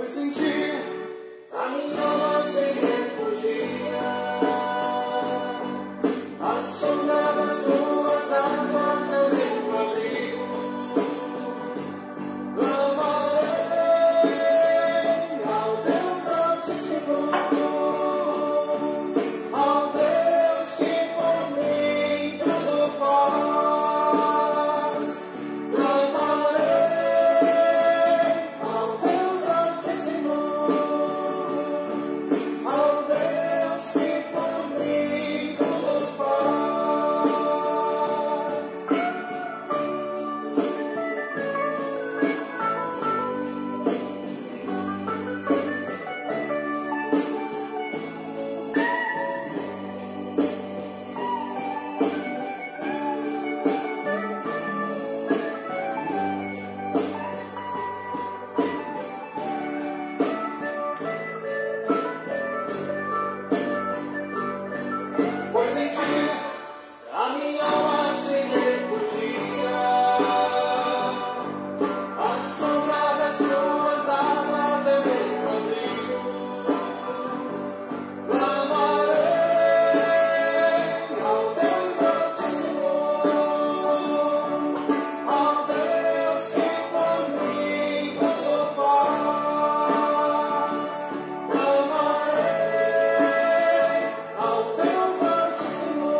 pois em ti a minha alma se refugia. A sombra das tuas asas é o meu abrigo. Clamarei ao Deus Altíssimo, ao Deus que por mim tudo faz. Clamarei ao Deus Altíssimo, ao Deus que por mim tudo faz. Pois em ti a minha alma se refugia. A sombra das tuas asas é meu abrigo. Clamarei ao Deus Altíssimo, ao Deus que por mim tudo faz. Clamarei ao Deus Altíssimo,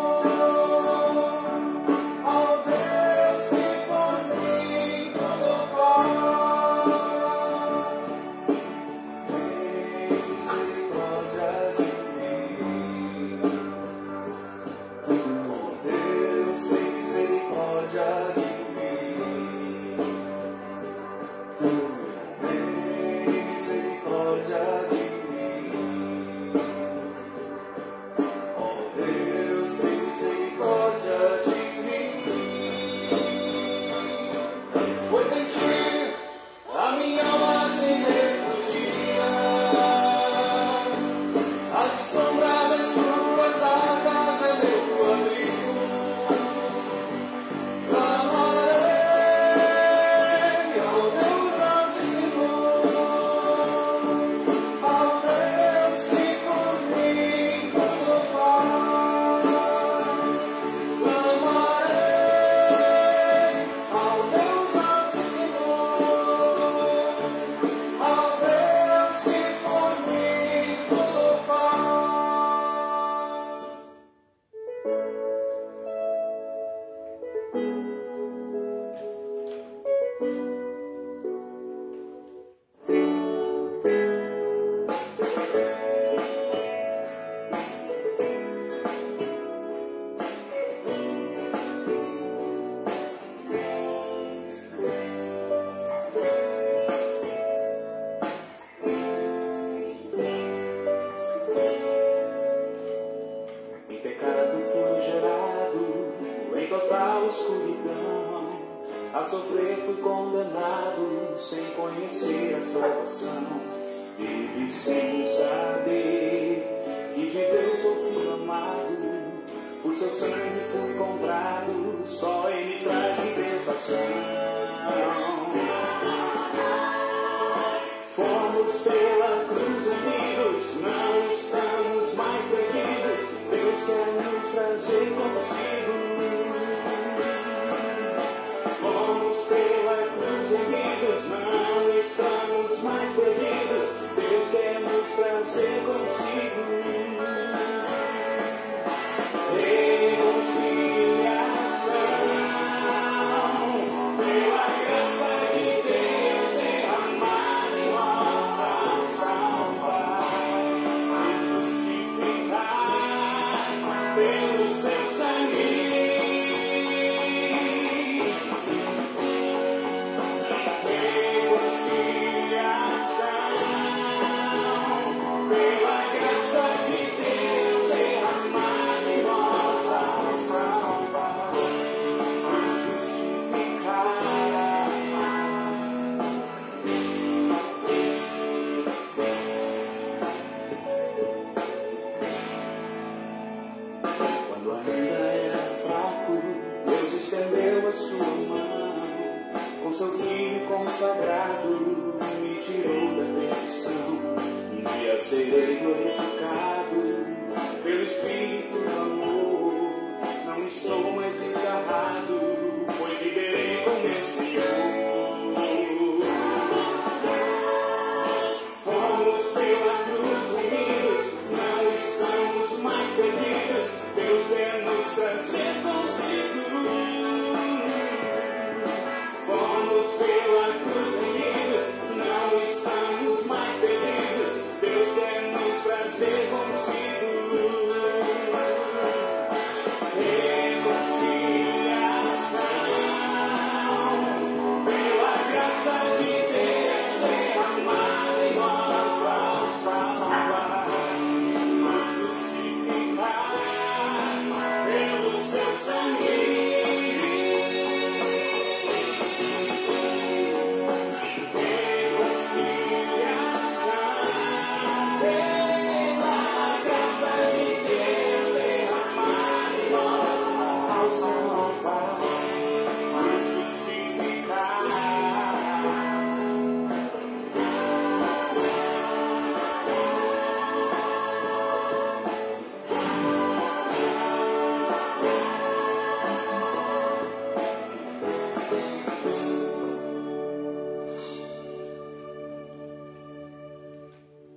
ao Deus que por mim tudo faz. Tem misericórdia de mim, oh Deus, tem misericórdia de mim. Tem misericórdia de mim, oh Deus, tem misericórdia de mim. Pois em ti a minha alma se refugia. A sombra das tuas asas é meu abrigo. Clamarei ao Deus Altíssimo, ao Deus que por mim tudo faz. Clamarei ao Deus Altíssimo, ao Deus que por mim tudo faz. Em pecado fui gerado, em total escuridão. A sofrer fui condenado, sem conhecer a salvação. Vivi sem saber que de Deus sou filho amado. Por seu sangue fui comprado, só Ele traz libertação. Fomos pela cruz unidos, não estamos mais perdidos. Deus quer nos trazer consigo. Fomos pela cruz unidos, não estamos mais perdidos. Deus quer nos trazer consigo. Reconciliação pela graça de Deus derramada em nossas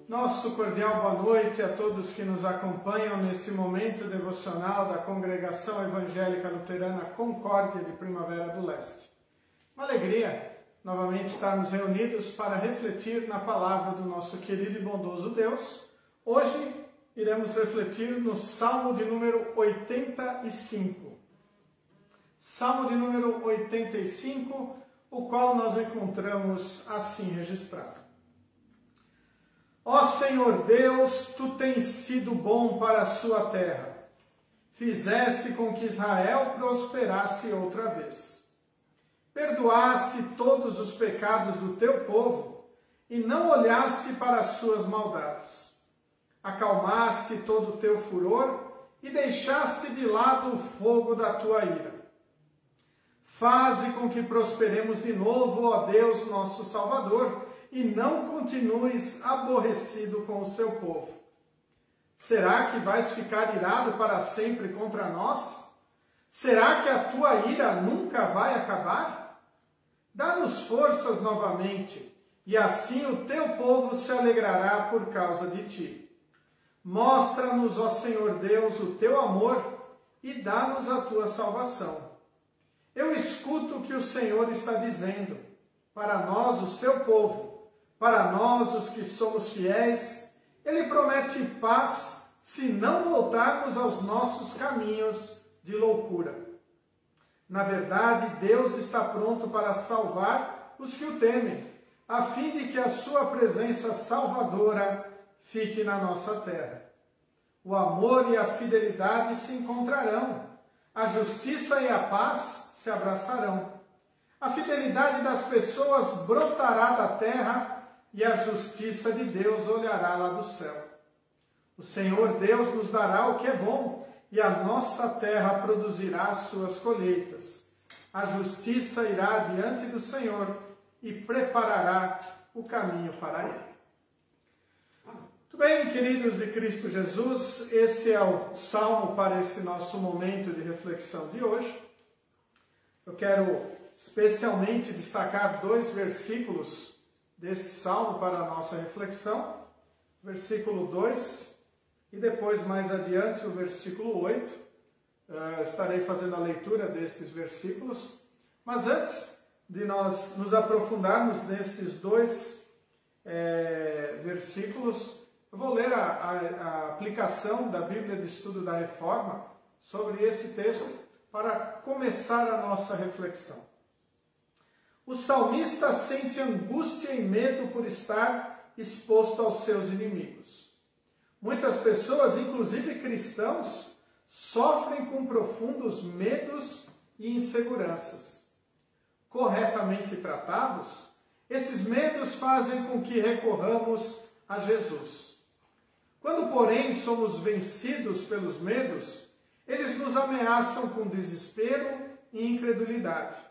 Nosso cordial boa noite a todos que nos acompanham neste momento devocional da Congregação Evangélica Luterana Concórdia de Primavera do Leste. Uma alegria novamente estarmos reunidos para refletir na palavra do nosso querido e bondoso Deus. Hoje iremos refletir no Salmo de número 85. Salmo de número 85, o qual nós encontramos assim registrado. Ó Senhor Deus, Tu tens sido bom para a sua terra. Fizeste com que Israel prosperasse outra vez. Perdoaste todos os pecados do Teu povo e não olhaste para as suas maldades. Acalmaste todo o Teu furor e deixaste de lado o fogo da Tua ira. Faze com que prosperemos de novo, ó Deus, nosso Salvador, e não continues aborrecido com o seu povo. Será que vais ficar irado para sempre contra nós? Será que a tua ira nunca vai acabar? Dá-nos forças novamente, e assim o teu povo se alegrará por causa de ti. Mostra-nos, ó Senhor Deus, o teu amor e dá-nos a tua salvação. Eu escuto o que o Senhor está dizendo, para nós, o seu povo. Para nós, os que somos fiéis, Ele promete paz se não voltarmos aos nossos caminhos de loucura. Na verdade, Deus está pronto para salvar os que o temem, a fim de que a sua presença salvadora fique na nossa terra. O amor e a fidelidade se encontrarão, a justiça e a paz se abraçarão. A fidelidade das pessoas brotará da terra, e a justiça de Deus olhará lá do céu. O Senhor Deus nos dará o que é bom, e a nossa terra produzirá suas colheitas. A justiça irá diante do Senhor e preparará o caminho para ele. Muito bem, queridos de Cristo Jesus, esse é o salmo para esse nosso momento de reflexão de hoje. Eu quero especialmente destacar 2 versículos deste salmo para a nossa reflexão, versículo 2 e depois mais adiante o versículo 8. Estarei fazendo a leitura destes versículos, mas antes de nós nos aprofundarmos nestes 2 versículos, eu vou ler a aplicação da Bíblia de Estudo da Reforma sobre esse texto para começar a nossa reflexão. O salmista sente angústia e medo por estar exposto aos seus inimigos. Muitas pessoas, inclusive cristãos, sofrem com profundos medos e inseguranças. Corretamente tratados, esses medos fazem com que recorramos a Jesus. Quando, porém, somos vencidos pelos medos, eles nos ameaçam com desespero e incredulidade.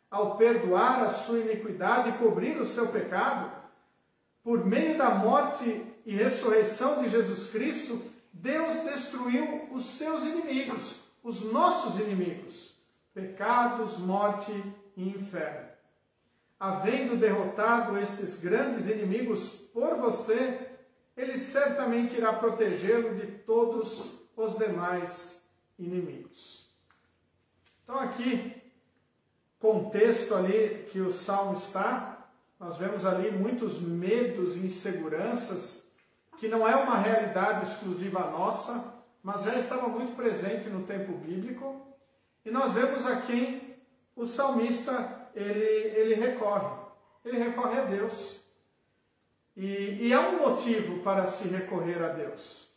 Ao perdoar a sua iniquidade e cobrir o seu pecado, por meio da morte e ressurreição de Jesus Cristo, Deus destruiu os seus inimigos, os nossos inimigos, pecados, morte e inferno. Havendo derrotado estes grandes inimigos por você, Ele certamente irá protegê-lo de todos os demais inimigos. Então aqui, contexto ali que o Salmo está, nós vemos ali muitos medos e inseguranças, que não é uma realidade exclusiva nossa, mas já estava muito presente no tempo bíblico, e nós vemos a quem o salmista ele recorre a Deus. E há um motivo para se recorrer a Deus.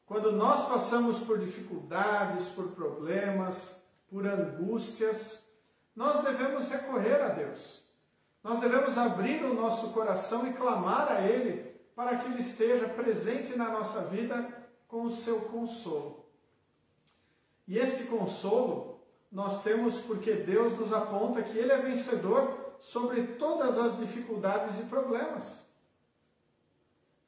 Quando nós passamos por dificuldades, por problemas, por angústias, nós devemos recorrer a Deus. Nós devemos abrir o nosso coração e clamar a Ele para que Ele esteja presente na nossa vida com o seu consolo. E este consolo nós temos porque Deus nos aponta que Ele é vencedor sobre todas as dificuldades e problemas.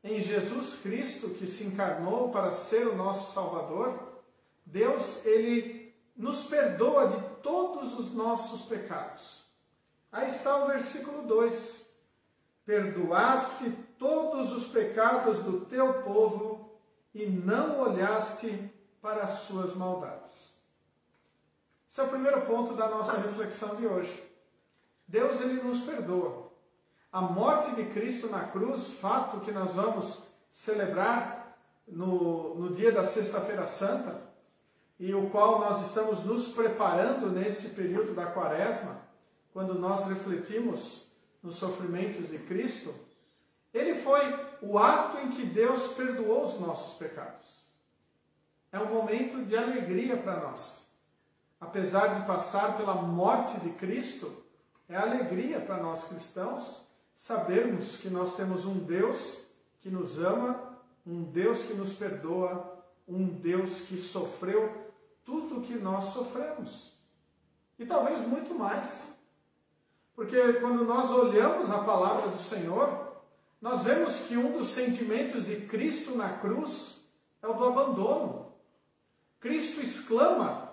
Em Jesus Cristo, que se encarnou para ser o nosso Salvador, Deus, Ele nos perdoa de todos os nossos pecados. Aí está o versículo 2. perdoaste todos os pecados do teu povo e não olhaste para as suas maldades. Esse é o primeiro ponto da nossa reflexão de hoje. Deus, ele nos perdoa. A morte de Cristo na cruz, fato que nós vamos celebrar no dia da Sexta-feira Santa, e o qual nós estamos nos preparando nesse período da Quaresma, quando nós refletimos nos sofrimentos de Cristo, ele foi o ato em que Deus perdoou os nossos pecados. É um momento de alegria para nós. Apesar de passar pela morte de Cristo, é alegria para nós cristãos sabermos que nós temos um Deus que nos ama, um Deus que nos perdoa, um Deus que sofreu tudo o que nós sofremos. E talvez muito mais. Porque quando nós olhamos a palavra do Senhor, nós vemos que um dos sentimentos de Cristo na cruz é o do abandono. Cristo exclama: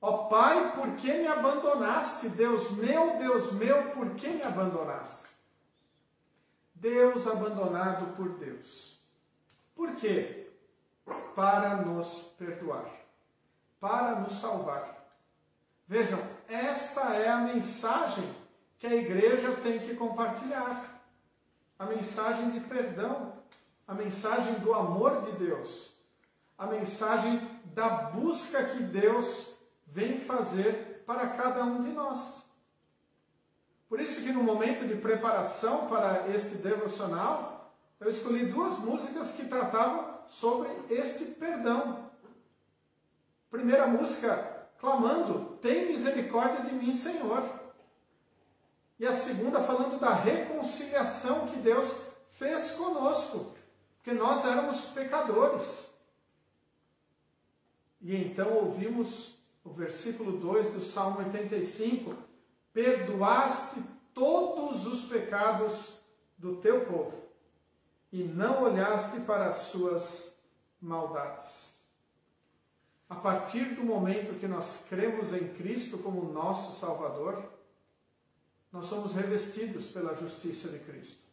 ó Pai, por que me abandonaste? Deus meu, por que me abandonaste? Deus abandonado por Deus. Por quê? Para nos perdoar, para nos salvar. Vejam, esta é a mensagem que a igreja tem que compartilhar. A mensagem de perdão, a mensagem do amor de Deus, a mensagem da busca que Deus vem fazer para cada um de nós. Por isso que no momento de preparação para este devocional, eu escolhi duas músicas que tratavam sobre este perdão. Primeira música, clamando: tem misericórdia de mim, Senhor. E a segunda, falando da reconciliação que Deus fez conosco, porque nós éramos pecadores. E então ouvimos o versículo 2 do Salmo 85, perdoaste todos os pecados do teu povo, e não olhaste para as suas maldades. A partir do momento que nós cremos em Cristo como nosso Salvador, nós somos revestidos pela justiça de Cristo.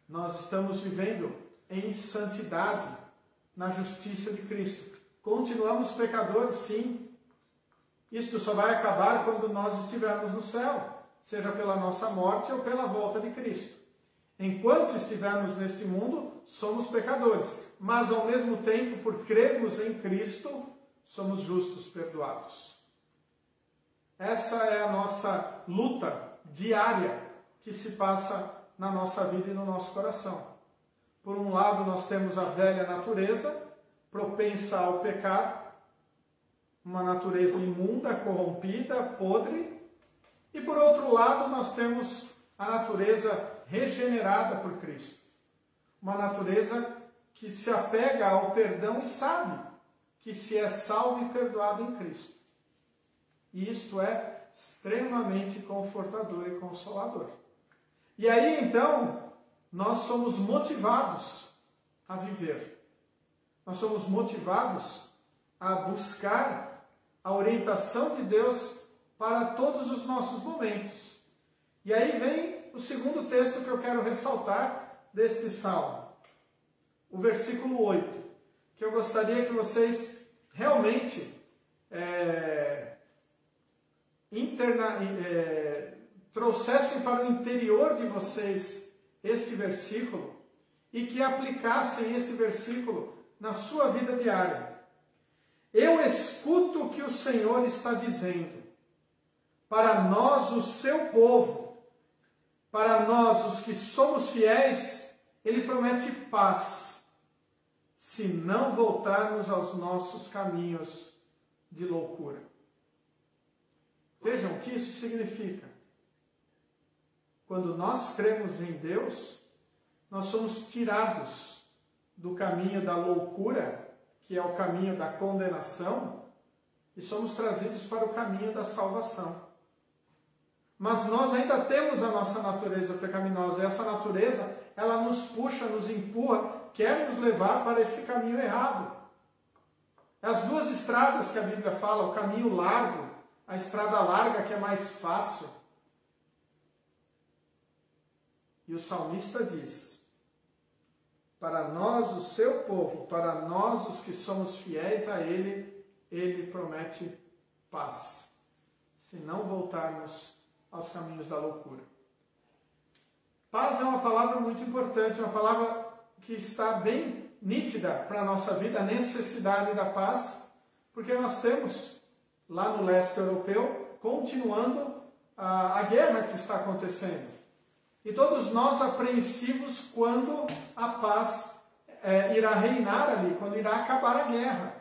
Nós estamos vivendo em santidade, na justiça de Cristo. Continuamos pecadores, sim. Isto só vai acabar quando nós estivermos no céu, seja pela nossa morte ou pela volta de Cristo. Enquanto estivermos neste mundo, somos pecadores, mas ao mesmo tempo, por crermos em Cristo, somos justos, perdoados. Essa é a nossa luta diária que se passa na nossa vida e no nosso coração. Por um lado, nós temos a velha natureza, propensa ao pecado, uma natureza imunda, corrompida, podre. E por outro lado, nós temos a natureza regenerada por Cristo. Uma natureza que se apega ao perdão e sabe que se é salvo e perdoado em Cristo. E isto é extremamente confortador e consolador. E aí, então, nós somos motivados a viver. Nós somos motivados a buscar a orientação de Deus para todos os nossos momentos. E aí vem o segundo texto que eu quero ressaltar deste salmo. O versículo 8, que eu gostaria que vocês realmente trouxessem para o interior de vocês este versículo e que aplicassem este versículo na sua vida diária. Eu escuto o que o Senhor está dizendo. Para nós, o seu povo, para nós, os que somos fiéis, Ele promete paz, se não voltarmos aos nossos caminhos de loucura. Vejam o que isso significa. Quando nós cremos em Deus, nós somos tirados do caminho da loucura, que é o caminho da condenação, e somos trazidos para o caminho da salvação. Mas nós ainda temos a nossa natureza pecaminosa, e essa natureza, ela nos puxa, nos empurra, quer nos levar para esse caminho errado. As duas estradas que a Bíblia fala, o caminho largo, a estrada larga que é mais fácil. E o salmista diz: para nós, o seu povo, para nós, os que somos fiéis a Ele, Ele promete paz, se não voltarmos aos caminhos da loucura. Paz é uma palavra muito importante, uma palavra que está bem nítida para a nossa vida, a necessidade da paz, porque nós temos, lá no leste europeu, continuando a guerra que está acontecendo. E todos nós apreensivos quando a paz irá reinar ali, quando irá acabar a guerra.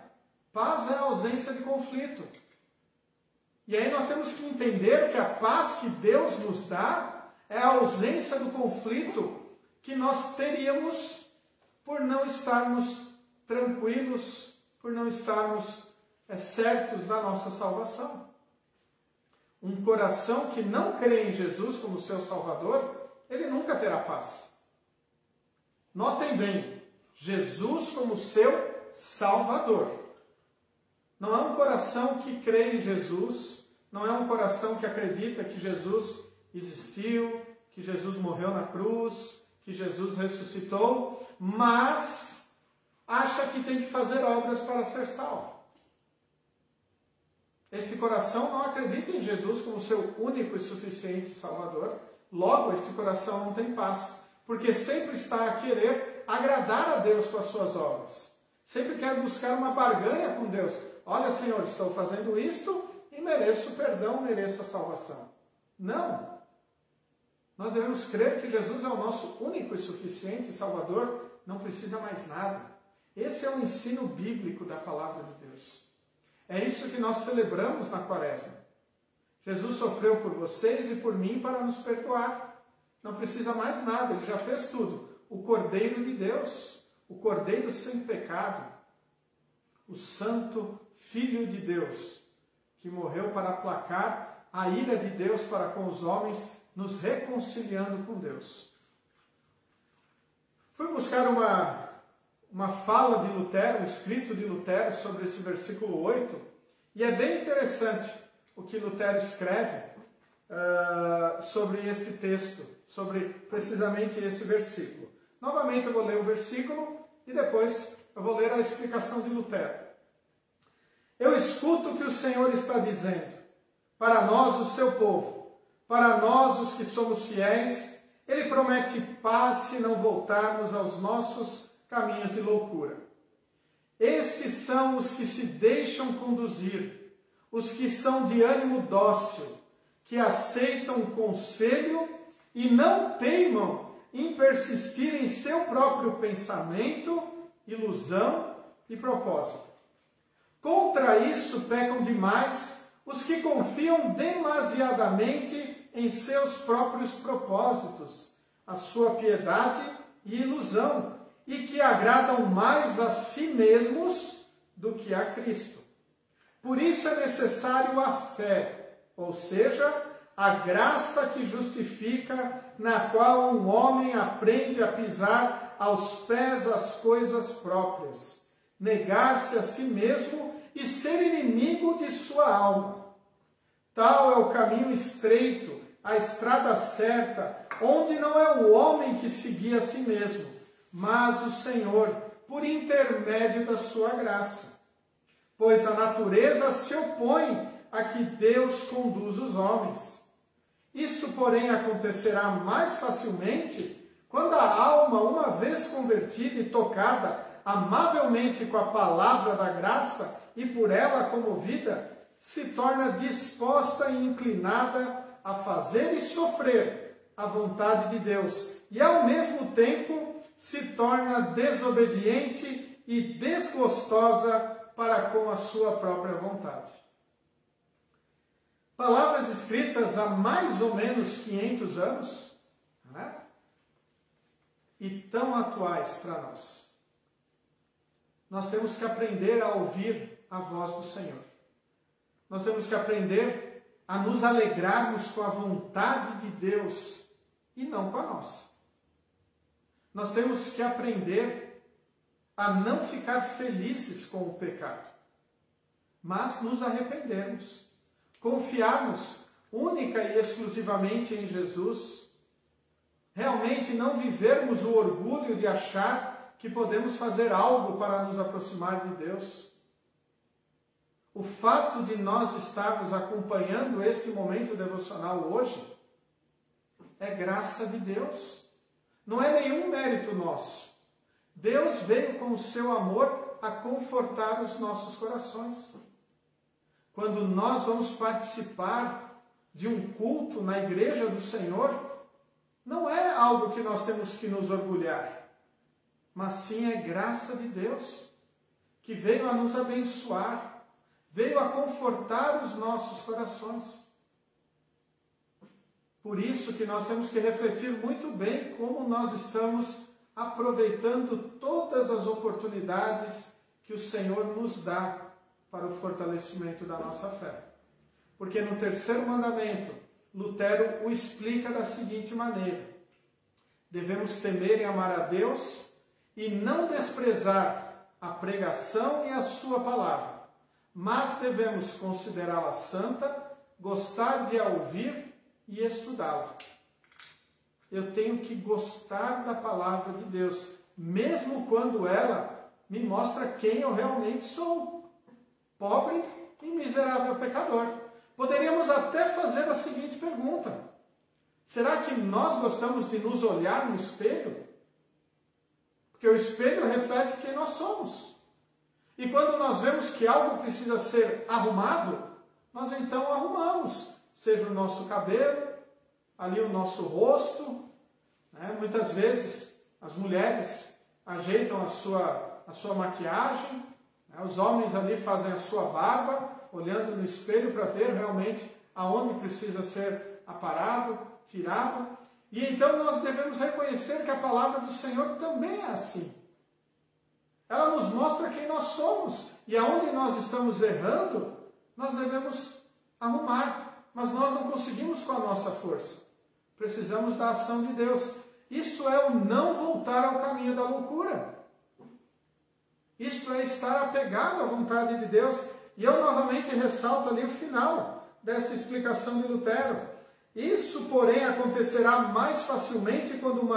Paz é a ausência de conflito. E aí nós temos que entender que a paz que Deus nos dá é a ausência do conflito que nós teríamos por não estarmos tranquilos, por não estarmos certos da nossa salvação. Um coração que não crê em Jesus como seu Salvador, ele nunca terá paz. Notem bem, Jesus como seu Salvador. Não é um coração que crê em Jesus, não é um coração que acredita que Jesus existiu, que Jesus morreu na cruz, que Jesus ressuscitou, mas acha que tem que fazer obras para ser salvo. Este coração não acredita em Jesus como seu único e suficiente Salvador, logo este coração não tem paz, porque sempre está a querer agradar a Deus com as suas obras. Sempre quer buscar uma barganha com Deus. Olha, Senhor, estou fazendo isto e mereço perdão, mereço a salvação. Não. Nós devemos crer que Jesus é o nosso único e suficiente Salvador, não precisa mais nada. Esse é o ensino bíblico da palavra de Deus. É isso que nós celebramos na Quaresma. Jesus sofreu por vocês e por mim para nos perdoar. Não precisa mais nada, Ele já fez tudo. O Cordeiro de Deus, o Cordeiro sem pecado, o Santo Filho de Deus, que morreu para aplacar a ira de Deus para com os homens, nos reconciliando com Deus. Fui buscar uma fala de Lutero, um escrito de Lutero sobre esse versículo 8, e é bem interessante o que Lutero escreve sobre este texto, sobre precisamente esse versículo. Novamente eu vou ler o versículo e depois eu vou ler a explicação de Lutero. Eu escuto o que o Senhor está dizendo, para nós, o seu povo, para nós, os que somos fiéis, Ele promete paz se não voltarmos aos nossos caminhos de loucura. Esses são os que se deixam conduzir, os que são de ânimo dócil, que aceitam o conselho e não teimam em persistir em seu próprio pensamento, ilusão e propósito. Contra isso pecam demais os que confiam demasiadamente em seus próprios propósitos, a sua piedade e ilusão, e que agradam mais a si mesmos do que a Cristo. Por isso é necessário a fé, ou seja, a graça que justifica, na qual um homem aprende a pisar aos pés as coisas próprias, negar-se a si mesmo e ser inimigo de sua alma. Tal é o caminho estreito, a estrada certa, onde não é o homem que se guia a si mesmo, mas o Senhor, por intermédio da sua graça. Pois a natureza se opõe a que Deus conduz os homens. Isso, porém, acontecerá mais facilmente quando a alma, uma vez convertida e tocada amavelmente com a palavra da graça e por ela comovida, se torna disposta e inclinada a fazer e sofrer a vontade de Deus e, ao mesmo tempo, se torna desobediente e desgostosa para com a sua própria vontade. Palavras escritas há mais ou menos 500 anos, né? E tão atuais para nós. Nós temos que aprender a ouvir a voz do Senhor. Nós temos que aprender a nos alegrarmos com a vontade de Deus e não com a nossa. Nós temos que aprender a não ficar felizes com o pecado, mas nos arrependermos, confiarmos única e exclusivamente em Jesus, realmente não vivermos o orgulho de achar que podemos fazer algo para nos aproximar de Deus. O fato de nós estarmos acompanhando este momento devocional hoje é graça de Deus. Não é nenhum mérito nosso. Deus veio com o seu amor a confortar os nossos corações. Quando nós vamos participar de um culto na igreja do Senhor, não é algo que nós temos que nos orgulhar, mas sim é graça de Deus, que veio a nos abençoar, veio a confortar os nossos corações. Por isso que nós temos que refletir muito bem como nós estamos aproveitando todas as oportunidades que o Senhor nos dá para o fortalecimento da nossa fé. Porque no terceiro mandamento, Lutero o explica da seguinte maneira: devemos temer e amar a Deus e não desprezar a pregação e a sua palavra, mas devemos considerá-la santa, gostar de a ouvir e estudá-la. Eu tenho que gostar da palavra de Deus, mesmo quando ela me mostra quem eu realmente sou: pobre e miserável pecador. Poderíamos até fazer a seguinte pergunta: será que nós gostamos de nos olhar no espelho? Porque o espelho reflete quem nós somos. E quando nós vemos que algo precisa ser arrumado, nós então arrumamos, seja o nosso cabelo, ali o nosso rosto, né? Muitas vezes as mulheres ajeitam a sua maquiagem, né? Os homens ali fazem a sua barba, olhando no espelho para ver realmente aonde precisa ser aparado, tirado. E então nós devemos reconhecer que a palavra do Senhor também é assim. Ela nos mostra quem nós somos e aonde nós estamos errando, nós devemos arrumar, mas nós não conseguimos com a nossa força. Precisamos da ação de Deus. Isso é o não voltar ao caminho da loucura. Isto é estar apegado à vontade de Deus. E eu novamente ressalto ali o final desta explicação de Lutero. Isso, porém, acontecerá mais facilmente quando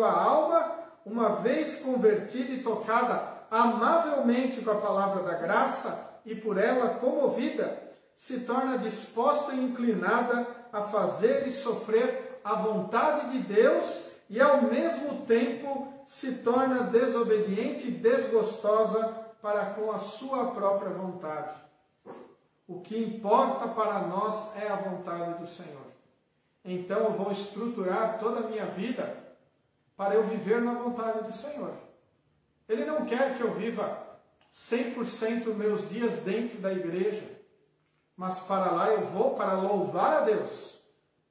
a alma, uma vez convertida e tocada amavelmente com a palavra da graça e por ela comovida, se torna disposta e inclinada a fazer e sofrer a vontade de Deus e, ao mesmo tempo, se torna desobediente e desgostosa para com a sua própria vontade. O que importa para nós é a vontade do Senhor. Então eu vou estruturar toda a minha vida para eu viver na vontade do Senhor. Ele não quer que eu viva 100% meus dias dentro da igreja, mas para lá eu vou para louvar a Deus,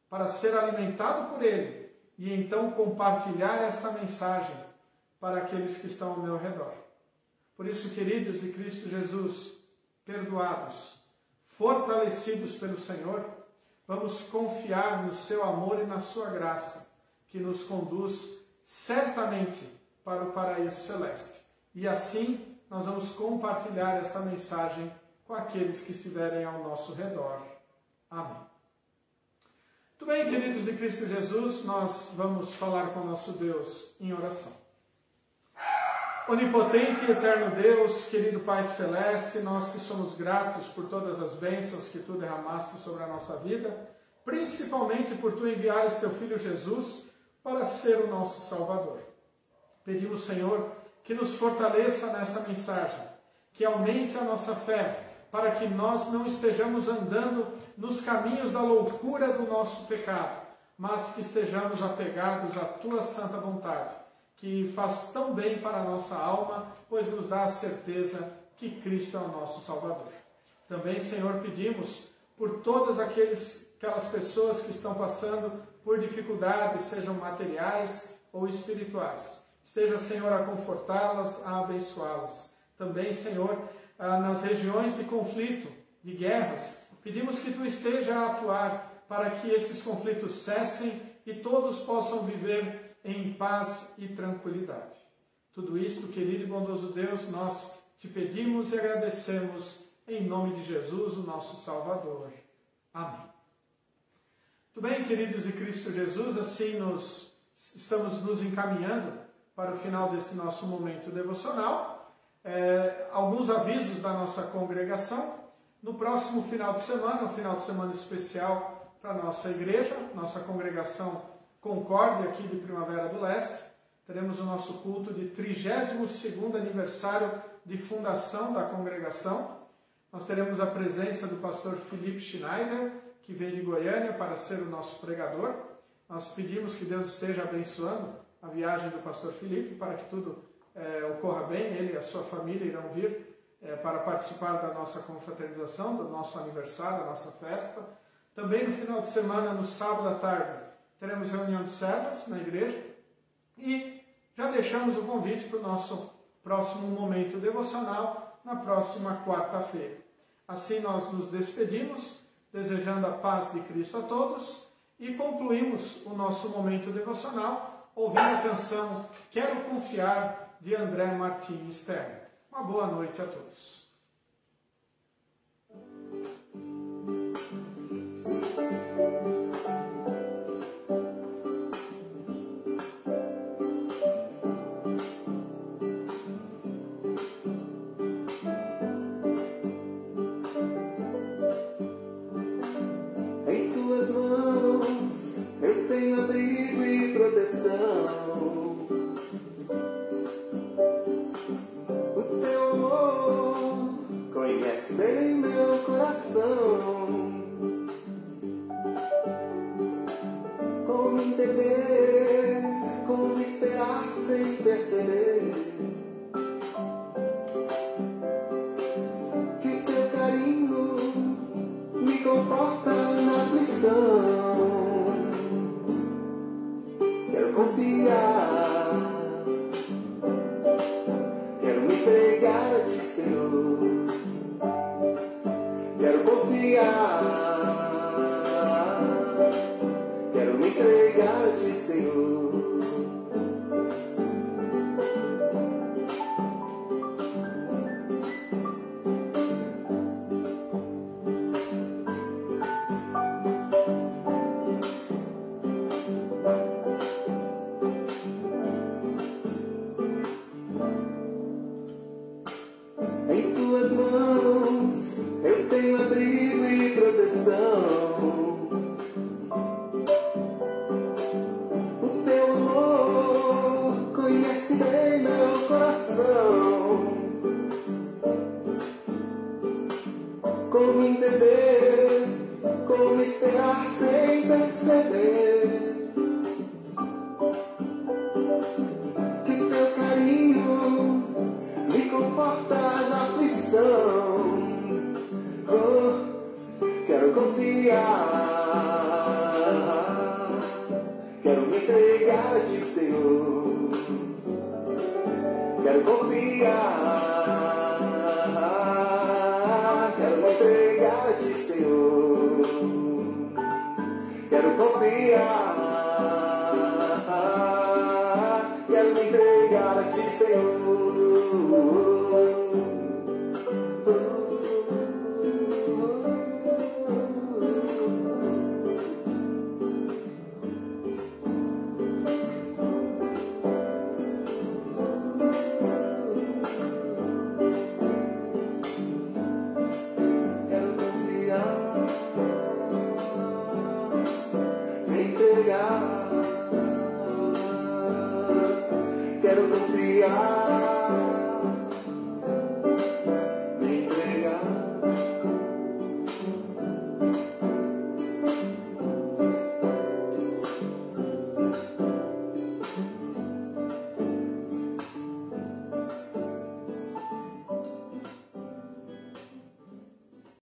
para ser alimentado por Ele e então compartilhar esta mensagem para aqueles que estão ao meu redor. Por isso, queridos de Cristo Jesus, perdoados, fortalecidos pelo Senhor, vamos confiar no seu amor e na sua graça, que nos conduz certamente para o paraíso celeste. E assim nós vamos compartilhar esta mensagem com aqueles que estiverem ao nosso redor. Amém. Muito bem, queridos de Cristo Jesus, nós vamos falar com o nosso Deus em oração. Onipotente e eterno Deus, querido Pai Celeste, nós te somos gratos por todas as bênçãos que tu derramaste sobre a nossa vida, principalmente por tu enviares teu Filho Jesus para ser o nosso Salvador. Pedimos, Senhor, que nos fortaleça nessa mensagem, que aumente a nossa fé, para que nós não estejamos andando nos caminhos da loucura do nosso pecado, mas que estejamos apegados à tua santa vontade, que faz tão bem para a nossa alma, pois nos dá a certeza que Cristo é o nosso Salvador. Também, Senhor, pedimos por todas aquelas pessoas que estão passando por dificuldades, sejam materiais ou espirituais. Esteja, Senhor, a confortá-las, a abençoá-las. Também, Senhor, nas regiões de conflito, de guerras, pedimos que tu esteja a atuar para que estes conflitos cessem e todos possam viver em paz e tranquilidade. Tudo isto, querido e bondoso Deus, nós te pedimos e agradecemos em nome de Jesus, o nosso Salvador. Amém. Muito bem, queridos de Cristo Jesus, assim nos estamos nos encaminhando para o final desse nosso momento devocional. Alguns avisos da nossa congregação. No próximo final de semana, um final de semana especial para a nossa igreja, nossa congregação Concórdia aqui de Primavera do Leste, teremos o nosso culto de 32º aniversário de fundação da congregação. Nós teremos a presença do pastor Felipe Schneider, que vem de Goiânia para ser o nosso pregador. Nós pedimos que Deus esteja abençoando a viagem do pastor Felipe para que tudo ocorra bem. Ele e a sua família irão vir para participar da nossa confraternização, do nosso aniversário, da nossa festa. Também no final de semana, no sábado à tarde, teremos reunião de servas na igreja. E já deixamos o convite para o nosso próximo momento devocional na próxima quarta-feira. Assim nós nos despedimos, desejando a paz de Cristo a todos, e concluímos o nosso momento devocional ouvindo a canção Quero Confiar, de André Martins Stern. Uma boa noite a todos. Entregar